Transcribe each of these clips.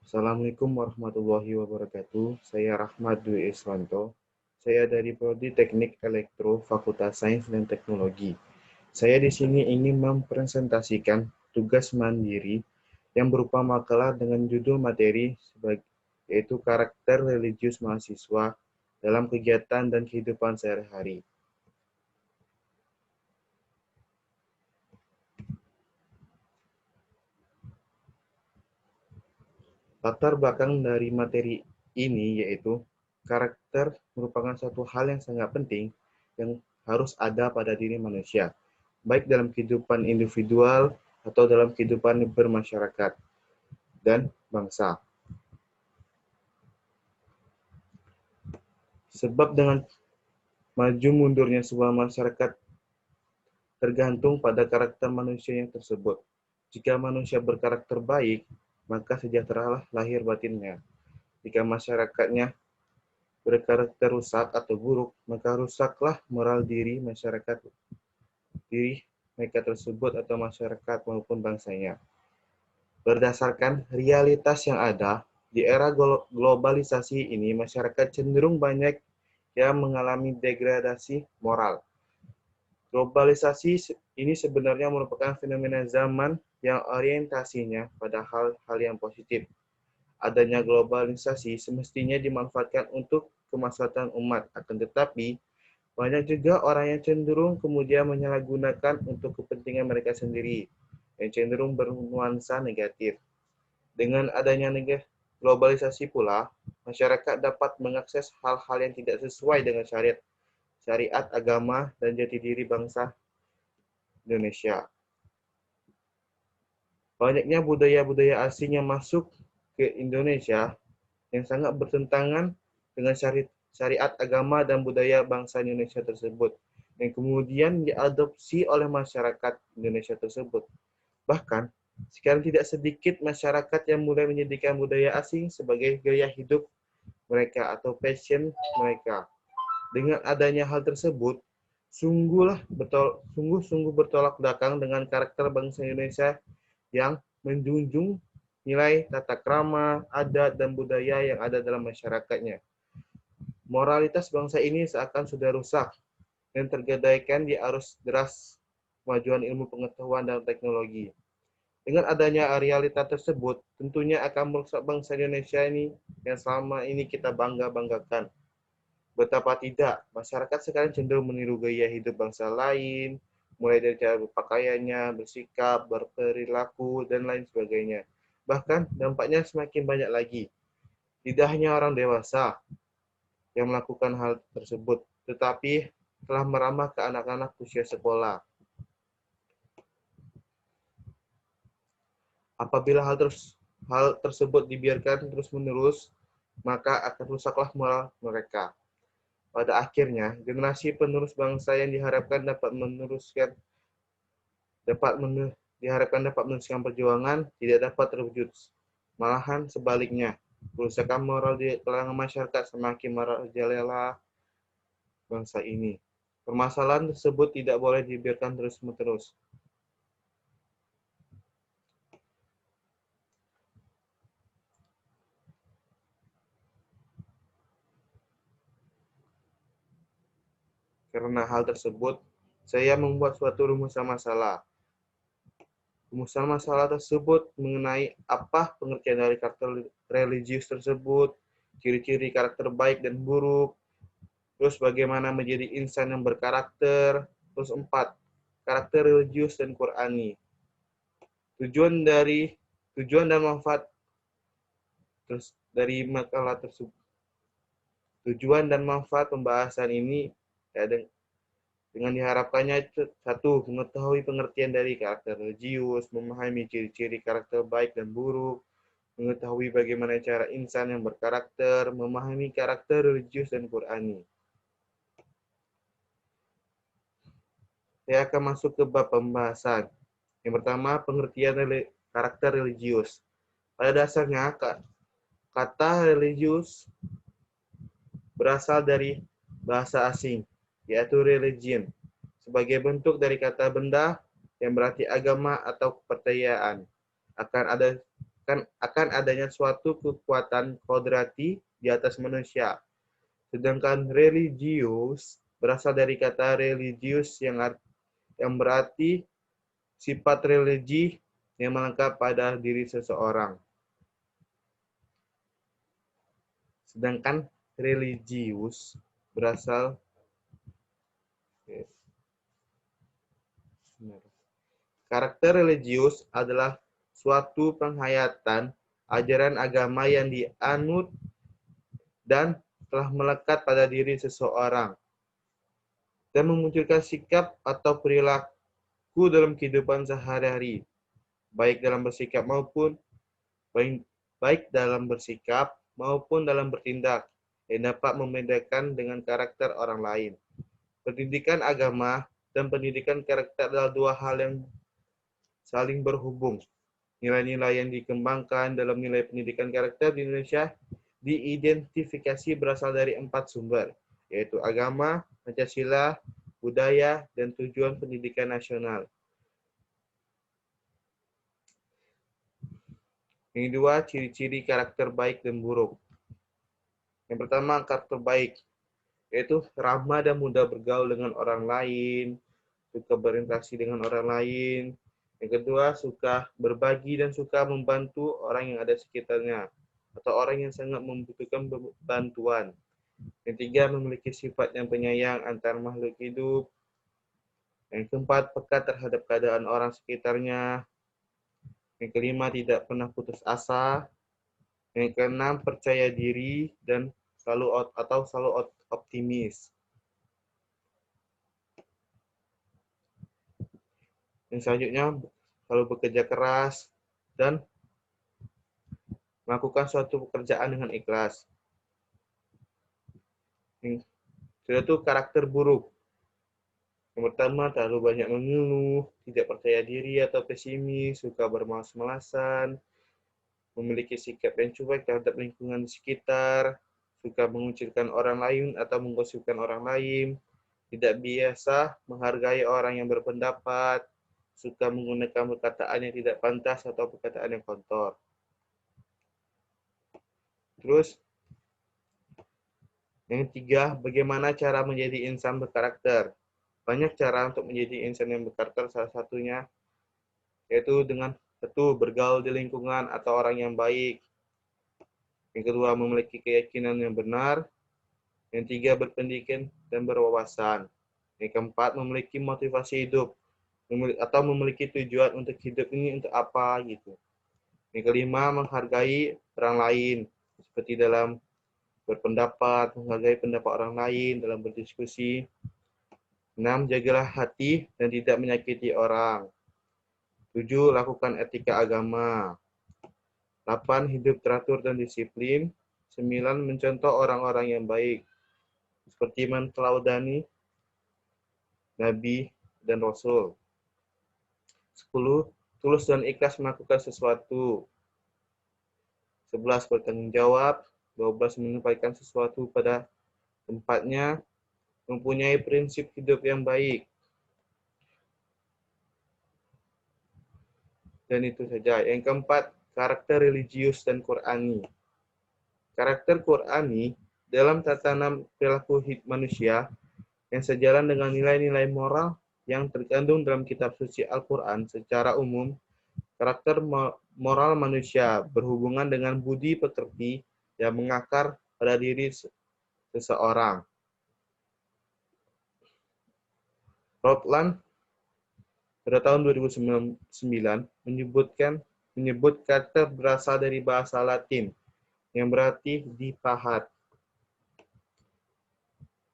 Assalamualaikum warahmatullahi wabarakatuh. Saya Rahmat Dwi Iswanto. Saya dari Prodi Teknik Elektro, Fakultas Sains dan Teknologi. Saya di sini ingin mempresentasikan tugas mandiri yang berupa makalah dengan judul materi yaitu karakter religius mahasiswa dalam kegiatan dan kehidupan sehari-hari. Latar belakang dari materi ini yaitu karakter merupakan suatu hal yang sangat penting yang harus ada pada diri manusia, baik dalam kehidupan individual atau dalam kehidupan bermasyarakat dan bangsa. Sebab dengan maju mundurnya sebuah masyarakat tergantung pada karakter manusia yang tersebut. Jika manusia berkarakter baik, maka sejahteralah lahir batinnya. Jika masyarakatnya berkarakter rusak atau buruk, maka rusaklah moral diri mereka tersebut atau masyarakat maupun bangsanya. Berdasarkan realitas yang ada, di era globalisasi ini masyarakat cenderung banyak yang mengalami degradasi moral. Globalisasi ini sebenarnya merupakan fenomena zaman yang orientasinya pada hal-hal yang positif. Adanya globalisasi semestinya dimanfaatkan untuk kemaslahatan umat, akan tetapi banyak juga orang yang cenderung kemudian menyalahgunakan untuk kepentingan mereka sendiri, yang cenderung bernuansa negatif. Dengan adanya globalisasi pula, masyarakat dapat mengakses hal-hal yang tidak sesuai dengan syariat agama dan jati diri bangsa Indonesia. Banyaknya budaya-budaya asing yang masuk ke Indonesia yang sangat bertentangan dengan syariat agama dan budaya bangsa Indonesia tersebut, yang kemudian diadopsi oleh masyarakat Indonesia tersebut. Bahkan, sekarang tidak sedikit masyarakat yang mulai menjadikan budaya asing sebagai gaya hidup mereka atau passion mereka. Dengan adanya hal tersebut, sungguh-sungguh bertolak belakang dengan karakter bangsa Indonesia yang menjunjung nilai tata krama, adat, dan budaya yang ada dalam masyarakatnya. Moralitas bangsa ini seakan sudah rusak dan tergadaikan di arus deras kemajuan ilmu pengetahuan dan teknologi. Dengan adanya realita tersebut, tentunya akan merusak bangsa Indonesia ini yang selama ini kita bangga-banggakan. Betapa tidak, masyarakat sekarang cenderung meniru gaya hidup bangsa lain, mulai dari cara berpakaiannya, bersikap, berperilaku, dan lain sebagainya. Bahkan dampaknya semakin banyak lagi. Tidak hanya orang dewasa yang melakukan hal tersebut, tetapi telah merambah ke anak-anak usia sekolah. Apabila hal tersebut dibiarkan terus-menerus, maka akan rusaklah moral mereka. Pada akhirnya, generasi penerus bangsa yang diharapkan dapat meneruskan perjuangan tidak dapat terwujud. Malahan sebaliknya, kerusakan moral di kalangan masyarakat semakin merajalela bangsa ini. Permasalahan tersebut tidak boleh dibiarkan terus-menerus. Karena hal tersebut, saya membuat suatu rumusan masalah. Rumusan masalah tersebut mengenai apa pengertian dari karakter religius tersebut, ciri-ciri karakter baik dan buruk, terus bagaimana menjadi insan yang berkarakter, terus 4, karakter religius dan Qurani. Tujuan dan manfaat terus dari makalah tersebut. Tujuan dan manfaat pembahasan ini ya, dengan diharapkannya itu, 1. Mengetahui pengertian dari karakter religius, memahami ciri-ciri karakter baik dan buruk, mengetahui bagaimana cara insan yang berkarakter, memahami karakter religius dan Qurani. Saya akan masuk ke bab pembahasan. Yang pertama, pengertian karakter religius. Pada dasarnya, kata religius berasal dari bahasa asing, yaitu religion, sebagai bentuk dari kata benda yang berarti agama atau kepercayaan. Akan ada akan adanya suatu kekuatan kodrati di atas manusia. Sedangkan religius berasal dari kata religius yang berarti sifat religi yang melekat pada diri seseorang. Sedangkan religius berasal karakter religius adalah suatu penghayatan ajaran agama yang dianut dan telah melekat pada diri seseorang dan memunculkan sikap atau perilaku dalam kehidupan sehari-hari, baik dalam bersikap maupun dalam bertindak, yang dapat membedakan dengan karakter orang lain. Pendidikan agama dan pendidikan karakter adalah dua hal yang saling berhubung. Nilai-nilai yang dikembangkan dalam nilai pendidikan karakter di Indonesia diidentifikasi berasal dari 4 sumber, yaitu agama, Pancasila, budaya, dan tujuan pendidikan nasional. Yang kedua, ciri-ciri karakter baik dan buruk. Yang pertama, karakter baik, yaitu ramah dan mudah bergaul dengan orang lain, suka berinteraksi dengan orang lain. Yang kedua, suka berbagi dan suka membantu orang yang ada sekitarnya, atau orang yang sangat membutuhkan bantuan. Yang ketiga, memiliki sifat yang penyayang antar makhluk hidup. Yang keempat, peka terhadap keadaan orang sekitarnya. Yang kelima, tidak pernah putus asa. Yang keenam, percaya diri dan selalu optimis. Yang selanjutnya, selalu bekerja keras dan melakukan suatu pekerjaan dengan ikhlas. Yang kedua itu karakter buruk. Yang pertama, terlalu banyak mengeluh, tidak percaya diri atau pesimis, suka bermalas-malasan, memiliki sikap yang cuek terhadap lingkungan di sekitar, suka mengucilkan orang lain atau menggosipkan orang lain, tidak biasa menghargai orang yang berpendapat, suka menggunakan perkataan yang tidak pantas atau perkataan yang kotor. Terus, yang ketiga, bagaimana cara menjadi insan berkarakter? Banyak cara untuk menjadi insan yang berkarakter, salah satunya yaitu dengan satu, bergaul di lingkungan atau orang yang baik. Yang kedua, memiliki keyakinan yang benar. Yang tiga, berpendidikan dan berwawasan. Yang keempat, memiliki motivasi hidup atau memiliki tujuan untuk hidup ini untuk apa gitu. Yang kelima, menghargai orang lain seperti dalam berpendapat, menghargai pendapat orang lain dalam berdiskusi. 6, jagalah hati dan tidak menyakiti orang. 7, lakukan etika agama. 8, hidup teratur dan disiplin. 9, mencontoh orang-orang yang baik seperti mentelaudani Nabi dan Rasul. 10, tulus dan ikhlas melakukan sesuatu. 11, bertanggung jawab. 12, menyampaikan sesuatu pada tempatnya. Mempunyai prinsip hidup yang baik. Dan itu saja. Yang keempat, karakter religius dan Qur'ani. Karakter Qur'ani dalam tatanan perilaku manusia yang sejalan dengan nilai-nilai moral yang terkandung dalam kitab suci Al-Quran secara umum. Karakter moral manusia berhubungan dengan budi pekerti yang mengakar pada diri seseorang. Rowland pada tahun 2009 menyebut karakter berasal dari bahasa Latin yang berarti dipahat.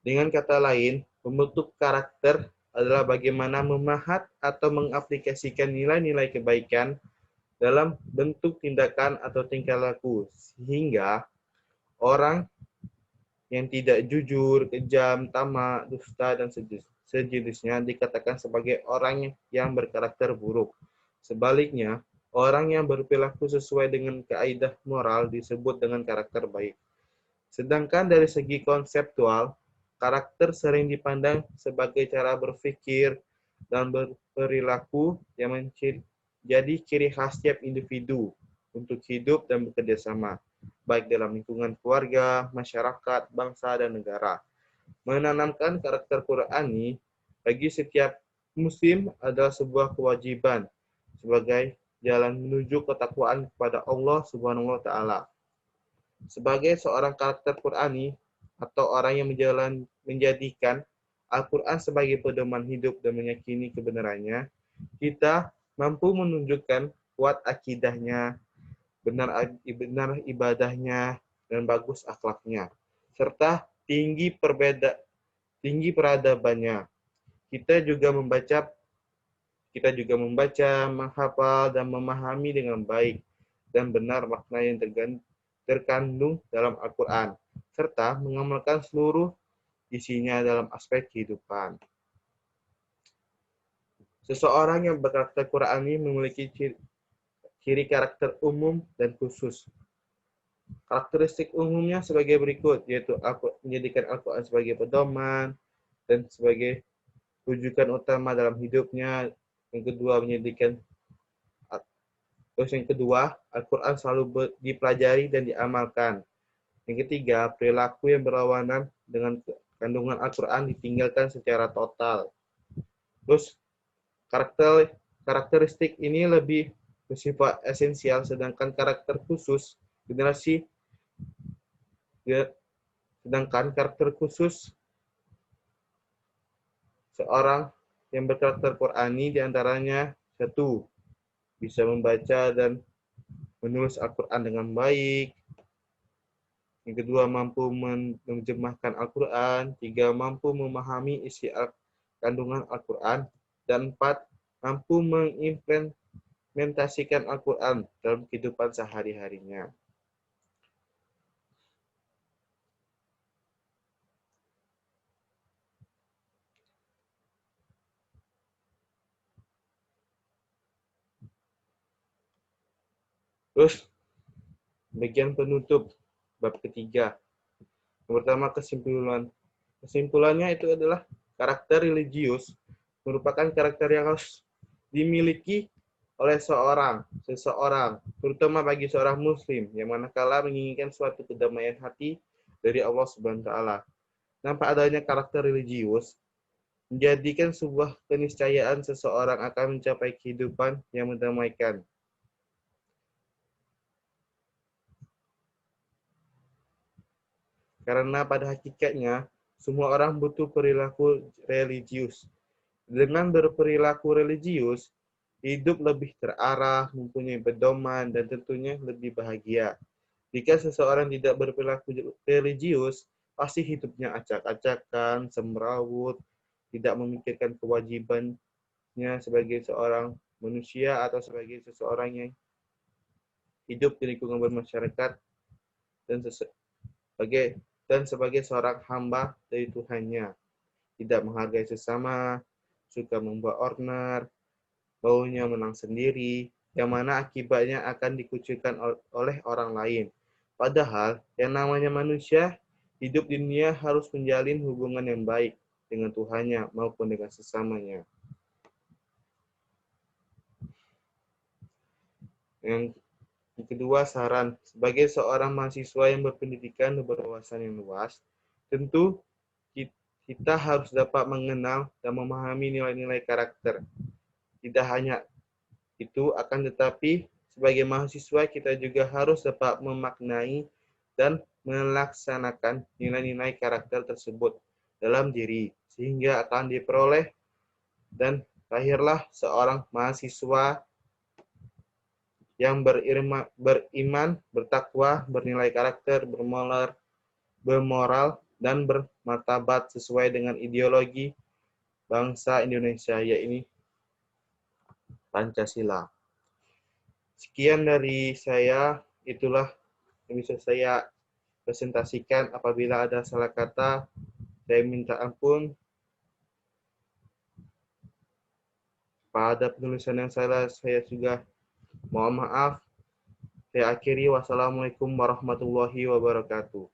Dengan kata lain, pembentuk karakter adalah bagaimana memahat atau mengaplikasikan nilai-nilai kebaikan dalam bentuk tindakan atau tingkah laku, sehingga orang yang tidak jujur, kejam, tamak, dusta, dan sejenisnya dikatakan sebagai orang yang berkarakter buruk. Sebaliknya, orang yang berperilaku sesuai dengan kaidah moral disebut dengan karakter baik. Sedangkan dari segi konseptual, karakter sering dipandang sebagai cara berpikir dan berperilaku yang menjadi ciri khas setiap individu untuk hidup dan bekerja sama, baik dalam lingkungan keluarga, masyarakat, bangsa, dan negara. Menanamkan karakter Qur'ani bagi setiap muslim adalah sebuah kewajiban sebagai jalan menuju ketakwaan kepada Allah Subhanahu wa taala. Sebagai seorang karakter Qur'ani atau orang yang menjadikan Al-Quran sebagai pedoman hidup dan meyakini kebenarannya, kita mampu menunjukkan kuat akidahnya, benar ibadahnya, dan bagus akhlaknya, serta tinggi peradabannya. Kita juga membaca, menghafal, dan memahami dengan baik dan benar makna yang terkandung dalam Al-Quran, serta mengamalkan seluruh isinya dalam aspek kehidupan. Seseorang yang berkarakter Qur'ani memiliki ciri karakter umum dan khusus. Karakteristik umumnya sebagai berikut, yaitu menjadikan Al-Quran sebagai pedoman dan sebagai rujukan utama dalam hidupnya. Yang kedua, Al-Quran selalu dipelajari dan diamalkan. Yang ketiga, perilaku yang berlawanan dengan kandungan Al-Quran ditinggalkan secara total. Terus, karakteristik ini lebih bersifat esensial, sedangkan karakter khusus seorang yang berkarakter Qur'ani diantaranya: 1. Bisa membaca dan menulis Al-Quran dengan baik. Yang kedua, mampu menerjemahkan Al-Quran. 3. Mampu memahami isi kandungan Al-Quran. Dan 4. Mampu mengimplementasikan Al-Quran dalam kehidupan sehari-harinya. Terus, bagian penutup bab ketiga. Yang pertama, kesimpulannya itu adalah karakter religius merupakan karakter yang harus dimiliki oleh seseorang, terutama bagi seorang muslim yang manakala menginginkan suatu kedamaian hati dari Allah Subhanahu wa taala. Tanpa adanya karakter religius menjadikan sebuah keniscayaan seseorang akan mencapai kehidupan yang mendamaikan. Karena pada hakikatnya, semua orang butuh perilaku religius. Dengan berperilaku religius, hidup lebih terarah, mempunyai pedoman, dan tentunya lebih bahagia. Jika seseorang tidak berperilaku religius, pasti hidupnya acak-acakan, semrawut, tidak memikirkan kewajibannya sebagai seorang manusia atau sebagai seseorang yang hidup di lingkungan bermasyarakat dan sebagai seorang hamba dari Tuhannya. Tidak menghargai sesama, suka membuat orner, maunya menang sendiri, yang mana akibatnya akan dikucilkan oleh orang lain. Padahal, yang namanya manusia, hidup di dunia harus menjalin hubungan yang baik dengan Tuhannya maupun dengan sesamanya. Yang kedua, saran. Sebagai seorang mahasiswa yang berpendidikan dan berwawasan yang luas, tentu kita harus dapat mengenal dan memahami nilai-nilai karakter. Tidak hanya itu, akan tetapi sebagai mahasiswa kita juga harus dapat memaknai dan melaksanakan nilai-nilai karakter tersebut dalam diri, sehingga akan diperoleh dan lahirlah seorang mahasiswa yang beriman, bertakwa, bernilai karakter, bermoral, dan bermartabat sesuai dengan ideologi bangsa Indonesia, yaitu Pancasila. Sekian dari saya, itulah yang bisa saya presentasikan. Apabila ada salah kata, saya minta ampun. Pada penulisan yang salah, saya juga mohon maaf. Saya akhiri, wassalamualaikum warahmatullahi wabarakatuh.